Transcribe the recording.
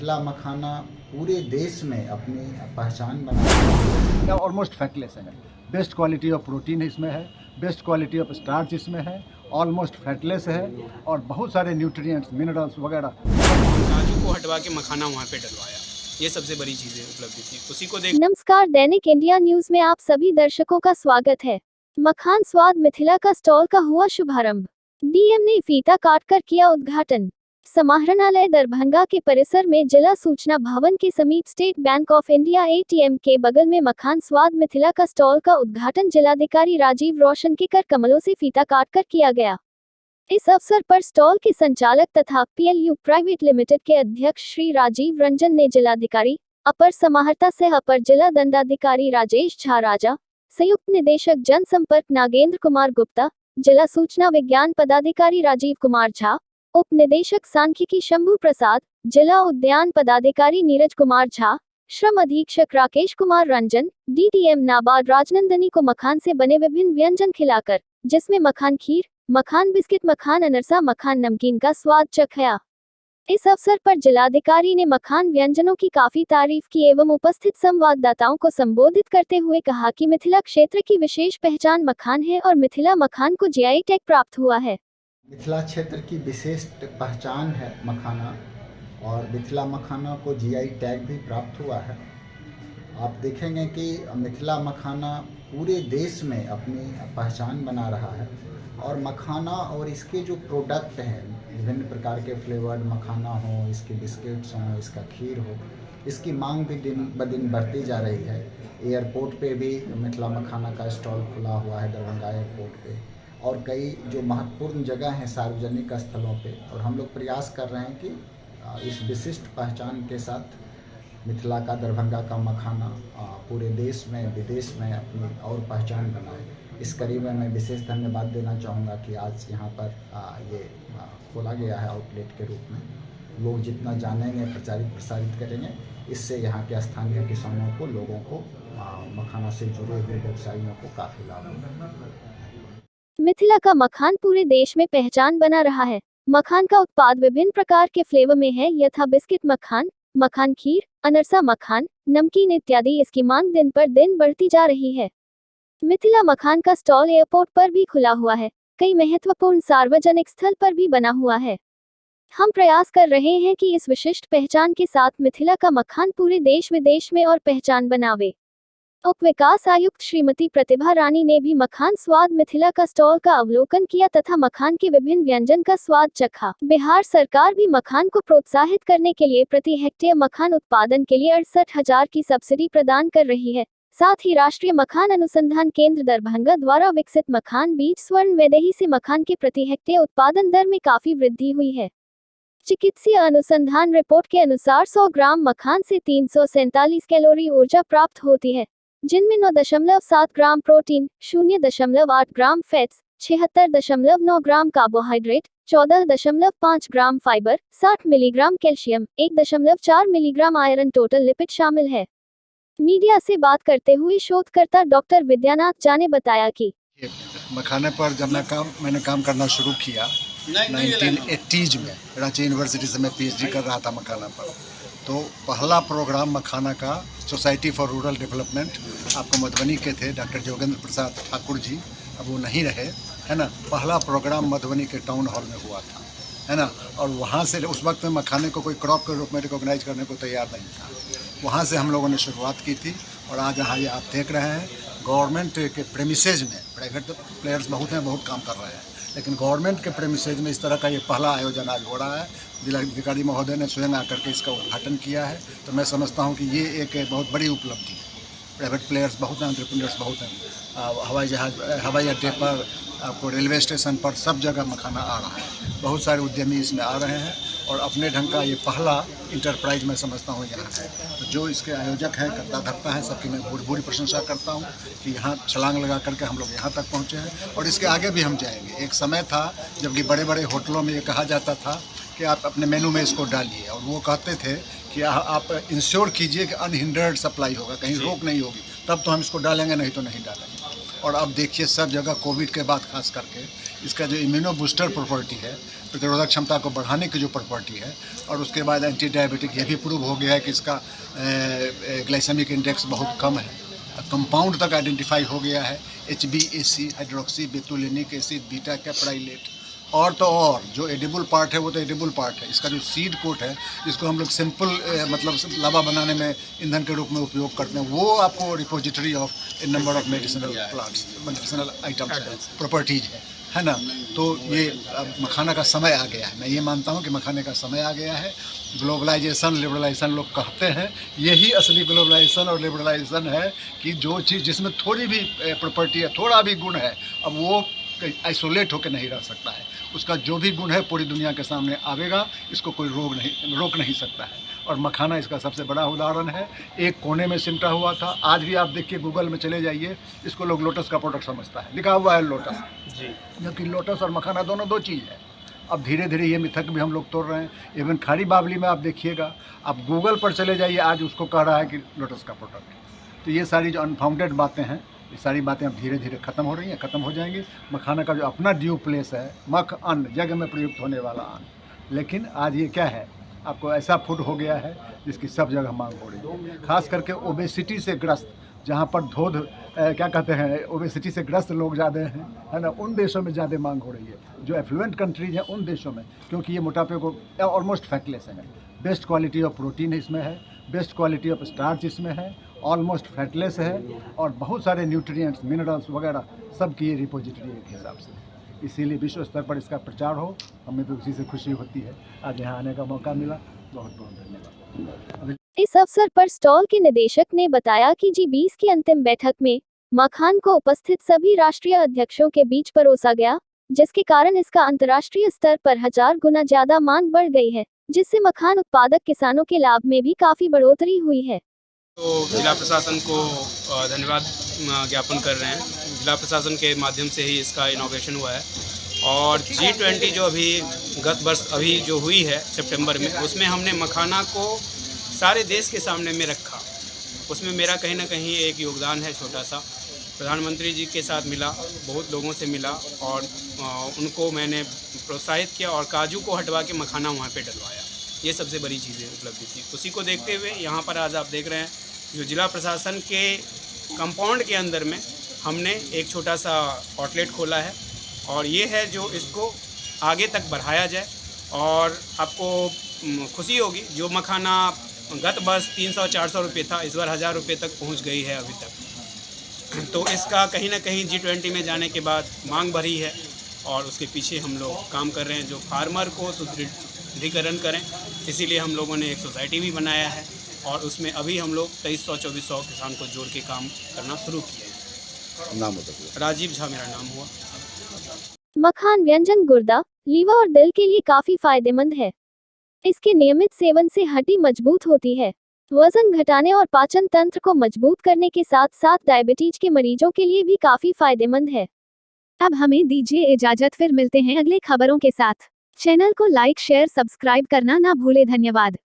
मिथिला मखाना पूरे देश में अपनी पहचान बना है। ऑलमोस्ट फैटलेस है, बेस्ट क्वालिटी ऑफ प्रोटीन इसमें है, बेस्ट क्वालिटी ऑफ स्टार्च इसमें है, ऑलमोस्ट फैटलेस है और बहुत सारे न्यूट्रिएंट्स मिनरल्स वगैरह। काजू को हटवा के मखाना वहाँ पे डलवाया, ये सबसे बड़ी चीजें उपलब्धि थी, उसी को देख। नमस्कार, दैनिक इंडिया न्यूज में आप सभी दर्शकों का स्वागत है। मखान स्वाद मिथिला का स्टॉल का हुआ शुभारंभ। डीएम ने फीता काटकर किया उद्घाटन। समाहरणालय दरभंगा के परिसर में जिला सूचना भवन के समीप state bank of India ATM के बगल में मखान स्वाद मिथिला का स्टॉल का उद्घाटन जिलाधिकारी राजीव रोशन के कर कमलों से फीता काटकर किया गया। इस अवसर पर स्टॉल के संचालक तथा पीएलयू प्राइवेट लिमिटेड के अध्यक्ष श्री राजीव रंजन ने जिलाधिकारी, अपर समाहर्ता सह अपर जिला दंडाधिकारी राजेश झा राजा, संयुक्त निदेशक जनसंपर्क नागेंद्र कुमार गुप्ता, जिला सूचना विज्ञान पदाधिकारी राजीव कुमार झा, उप निदेशक सांख्यिकी शंभू प्रसाद, जिला उद्यान पदाधिकारी नीरज कुमार झा, श्रम अधीक्षक राकेश कुमार रंजन, डीटीएम नाबार्ड राजनंदनी को मखान से बने विभिन्न व्यंजन खिलाकर, जिसमें मखान खीर, मखान बिस्किट, मखान अनरसा, मखान नमकीन का स्वाद चखाया। इस अवसर पर जिलाधिकारी ने मखान व्यंजनों की काफी तारीफ की एवं उपस्थित संवाददाताओं को संबोधित करते हुए कहा कि मिथिला क्षेत्र की विशेष पहचान मखान है और मिथिला मखान को जीआई टैग प्राप्त हुआ है। मिथिला क्षेत्र की विशेष पहचान है मखाना और मिथिला मखाना को जीआई टैग भी प्राप्त हुआ है। आप देखेंगे कि मिथिला मखाना पूरे देश में अपनी पहचान बना रहा है और मखाना और इसके जो प्रोडक्ट हैं, विभिन्न प्रकार के फ्लेवर्ड मखाना हो, इसके बिस्किट्स हों, इसका खीर हो, इसकी मांग भी दिन ब दिन बढ़ती जा रही है। एयरपोर्ट पे भी मिथिला मखाना का स्टॉल खुला हुआ है, दरभंगा एयरपोर्ट पे, और कई जो महत्वपूर्ण जगह हैं सार्वजनिक स्थलों पे, और हम लोग प्रयास कर रहे हैं कि इस विशिष्ट पहचान के साथ मिथिला का, दरभंगा का मखाना पूरे देश में, विदेश में अपनी और पहचान बनाए। इस करीब में मैं विशेष धन्यवाद देना चाहूँगा कि आज यहाँ पर ये खोला गया है आउटलेट के रूप में। लोग जितना जानेंगे, प्रचारित प्रसारित करेंगे, इससे यहाँ के स्थानीय किसानों को, लोगों को, मखाना से जुड़े हुए व्यवसायियों को काफ़ी लाभ होगा। मिथिला का मखान पूरे देश में पहचान बना रहा है। मखान का उत्पाद विभिन्न प्रकार के फ्लेवर में है, यथा बिस्किट मखान, मखान खीर, अनरसा मखान, नमकीन इत्यादि। इसकी मांग दिन पर दिन बढ़ती जा रही है। मिथिला मखान का स्टॉल एयरपोर्ट पर भी खुला हुआ है, कई महत्वपूर्ण सार्वजनिक स्थल पर भी बना हुआ है। हम प्रयास कर रहे हैं कि इस विशिष्ट पहचान के साथ मिथिला का मखान पूरे देश विदेश में और पहचान बनावे। उप विकास आयुक्त श्रीमती प्रतिभा रानी ने भी मखान स्वाद मिथिला का स्टॉल का अवलोकन किया तथा मखान के विभिन्न व्यंजन का स्वाद चखा। बिहार सरकार भी मखान को प्रोत्साहित करने के लिए प्रति हेक्टेयर मखान उत्पादन के लिए 68,000 की सब्सिडी प्रदान कर रही है। साथ ही राष्ट्रीय मखान अनुसंधान केंद्र दरभंगा द्वारा विकसित मखान बीज स्वर्ण वैदेही से मखान के प्रति हेक्टेयर उत्पादन दर में काफी वृद्धि हुई है। चिकित्सीय अनुसंधान रिपोर्ट के अनुसार 100 ग्राम मखान से 347 कैलोरी ऊर्जा प्राप्त होती है, जिनमें 9.7 gram protein, 0.8 gram fats, 76.9 gram carbohydrate, 14.5 gram fibre, 60 milligram calcium, 1.4 milligram iron total lipid शामिल है। मीडिया से बात करते हुए शोधकर्ता डॉक्टर विद्यानाथ झा ने बताया कि मखाने पर जब मैंने काम करना शुरू किया 1980s में, रांची यूनिवर्सिटी से मैं पीएचडी कर रहा था मखाना पर, तो पहला प्रोग्राम मखाना का सोसाइटी फॉर रूरल डेवलपमेंट, आपको मधुबनी के थे डॉक्टर जोगेंद्र प्रसाद ठाकुर जी, अब वो नहीं रहे, है ना। पहला प्रोग्राम मधुबनी के टाउन हॉल में हुआ था, है ना। और वहाँ से उस वक्त में मखाने को कोई क्रॉप के रूप में रिकॉग्नाइज करने को तैयार नहीं था। वहाँ से हम लोगों ने शुरुआत की थी और आज यहाँ ये आप देख रहे हैं गवर्नमेंट के प्रेमिसेज में, प्राइवेट प्लेयर्स बहुत हैं, बहुत काम कर रहे हैं, लेकिन गवर्नमेंट के प्रेमिसेज में इस तरह का ये पहला आयोजन आज हो रहा है। जिलाधिकारी महोदय ने स्वयं आकर के इसका उद्घाटन किया है, तो मैं समझता हूँ कि ये एक बहुत बड़ी उपलब्धि है। प्राइवेट प्लेयर्स बहुत हैं, एंटरप्रेन्योर्स बहुत हैं, हवाई अड्डे पर, आपको रेलवे स्टेशन पर, सब जगह मखाना आ रहा है। बहुत सारे उद्यमी इसमें आ रहे हैं और अपने ढंग का ये पहला इंटरप्राइज मैं समझता हूँ यहाँ है। तो जो इसके आयोजक हैं, करता धरता है, सबकी मैं पूरी प्रशंसा करता हूँ कि यहाँ छलांग लगा करके हम लोग यहाँ तक पहुँचे हैं और इसके आगे भी हम जाएंगे। एक समय था जबकि बड़े बड़े होटलों में ये कहा जाता था कि आप अपने मेनू में इसको डालिए, और वो कहते थे कि आप इंश्योर कीजिए कि अनहिंडर्ड सप्लाई होगा, कहीं रोक नहीं होगी, तब तो हम इसको डालेंगे, नहीं तो नहीं डालेंगे। और अब देखिए सब जगह कोविड के बाद खास करके इसका जो इम्यूनो बूस्टर प्रॉपर्टी है, प्रतिरोधक क्षमता को बढ़ाने की जो प्रॉपर्टी है, और उसके बाद एंटी डायबिटिक, यह भी प्रूव हो गया है कि इसका ग्लाइसेमिक इंडेक्स बहुत कम है, कंपाउंड तक आइडेंटिफाई हो गया है, HbAc, हाइड्रोक्सी बेतुलिनिक एसिड, बीटा कैप्राइलेट, और तो और जो एडिबल पार्ट है वो तो एडिबल पार्ट है। इसका जो सीड कोट है, जिसको हम लोग सिंपल मतलब लावा बनाने में ईंधन के रूप में उपयोग करते हैं, वो आपको repository of A number of medicinal plants, medicinal items properties है ना। तो ये मखाना का समय आ गया है। मैं ये मानता हूँ कि मखाने का समय आ गया है। ग्लोबलाइजेशन, लिबरलाइजेशन लोग कहते हैं, यही असली ग्लोबलाइजेशन और लिबरलाइजेशन है कि जो चीज़ जिसमें थोड़ी भी प्रॉपर्टी है, थोड़ा भी गुण है, अब वो आइसोलेट होकर नहीं रह सकता है। उसका जो भी गुण है पूरी दुनिया के सामने आवेगा, इसको कोई रोक नहीं सकता है। और मखाना इसका सबसे बड़ा उदाहरण है। एक कोने में सिमटा हुआ था, आज भी आप देखिए गूगल में चले जाइए, इसको लोग लोटस का प्रोडक्ट समझता है, लिखा हुआ है लोटस जी, जबकि लोटस और मखाना दोनों दो चीज़ है। अब धीरे धीरे ये मिथक भी हम लोग तोड़ रहे हैं। इवन खारी बावली में आप देखिएगा, आप गूगल पर चले जाइए, आज उसको कह रहा है कि लोटस का प्रोडक्ट है। तो ये सारी जो अनफाउंडेड बातें हैं, ये सारी बातें अब धीरे धीरे ख़त्म हो रही हैं, ख़त्म हो जाएंगी। मखाना का जो अपना ड्यू प्लेस है, मख अन्न, जग में प्रयुक्त होने वाला अन्न, लेकिन आज ये क्या है, आपको ऐसा फूड हो गया है जिसकी सब जगह मांग हो रही है। खास करके ओबेसिटी से ग्रस्त, जहाँ पर क्या कहते हैं, ओबेसिटी से ग्रस्त लोग ज़्यादा हैं, है ना, उन देशों में ज़्यादा मांग हो रही है। जो एफ्लुएंट कंट्रीज हैं उन देशों में, क्योंकि ये मोटापे को ऑलमोस्ट फैटलेस है, बेस्ट क्वालिटी ऑफ प्रोटीन इसमें है, बेस्ट क्वालिटी ऑफ स्टार्च इसमें है, ऑलमोस्ट फैटलेस है, और बहुत सारे न्यूट्रिएंट्स, मिनरल्स वगैरह सब की ये रिपोजिटरी है एक हिसाब से। इसीलिए विश्व स्तर पर इसका प्रचार हो, हमें तो उसी से खुशी होती है। आज यहाँ आने का मौका मिला, बहुत बहुत धन्यवाद। इस अवसर पर स्टॉल के निदेशक ने बताया कि G20 की अंतिम बैठक में मखान को उपस्थित सभी राष्ट्रीय अध्यक्षों के बीच परोसा गया, जिसके कारण इसका अंतर्राष्ट्रीय स्तर पर 1000 गुना ज्यादा मांग बढ़ गई है, जिससे मखान उत्पादक किसानों के लाभ में भी काफी बढ़ोतरी हुई है। तो जिला प्रशासन को धन्यवाद ज्ञापन कर रहे हैं। जिला प्रशासन के माध्यम से ही इसका इनॉग्रेशन हुआ है। और G20 जो अभी गत वर्ष अभी जो हुई है सितंबर में, उसमें हमने मखाना को सारे देश के सामने में रखा। उसमें मेरा कहीं ना कहीं एक योगदान है छोटा सा। प्रधानमंत्री जी के साथ मिला, बहुत लोगों से मिला, और उनको मैंने प्रोत्साहित किया और काजू को हटवा के मखाना वहाँ पे डलवाया। ये सबसे बड़ी चीज़ें उपलब्धि थी। उसी को देखते हुए यहाँ पर आज आप देख रहे हैं, जो जिला प्रशासन के कंपाउंड के अंदर में हमने एक छोटा सा आउटलेट खोला है, और ये है जो इसको आगे तक बढ़ाया जाए। और आपको खुशी होगी, जो मखाना गत वर्ष 300-400 रुपये था, इस बार 1000 रुपये तक पहुँच गई है अभी तक। तो इसका कहीं ना कहीं G20 में जाने के बाद मांग बढ़ी है, और उसके पीछे हम लोग काम कर रहे हैं, जो फार्मर को सुदृढ़ीकरण करें। इसीलिए हम लोगों ने एक सोसाइटी भी बनाया है, और उसमें अभी हम लोग 2300-2400 किसान को जोड़ के काम करना शुरू किए हैं। नाम बताइए। राजीव झा मेरा नाम हुआ। मखान व्यंजन गुर्दा, लीवर और दिल के लिए काफी फायदेमंद है। इसके नियमित सेवन से हड्डी मजबूत होती है, वजन घटाने और पाचन तंत्र को मजबूत करने के साथ साथ डायबिटीज के मरीजों के लिए भी काफी फायदेमंद है। अब हमें दीजिए इजाजत, फिर मिलते हैं अगले खबरों के साथ। चैनल को लाइक, शेयर, सब्सक्राइब करना ना भूले। धन्यवाद।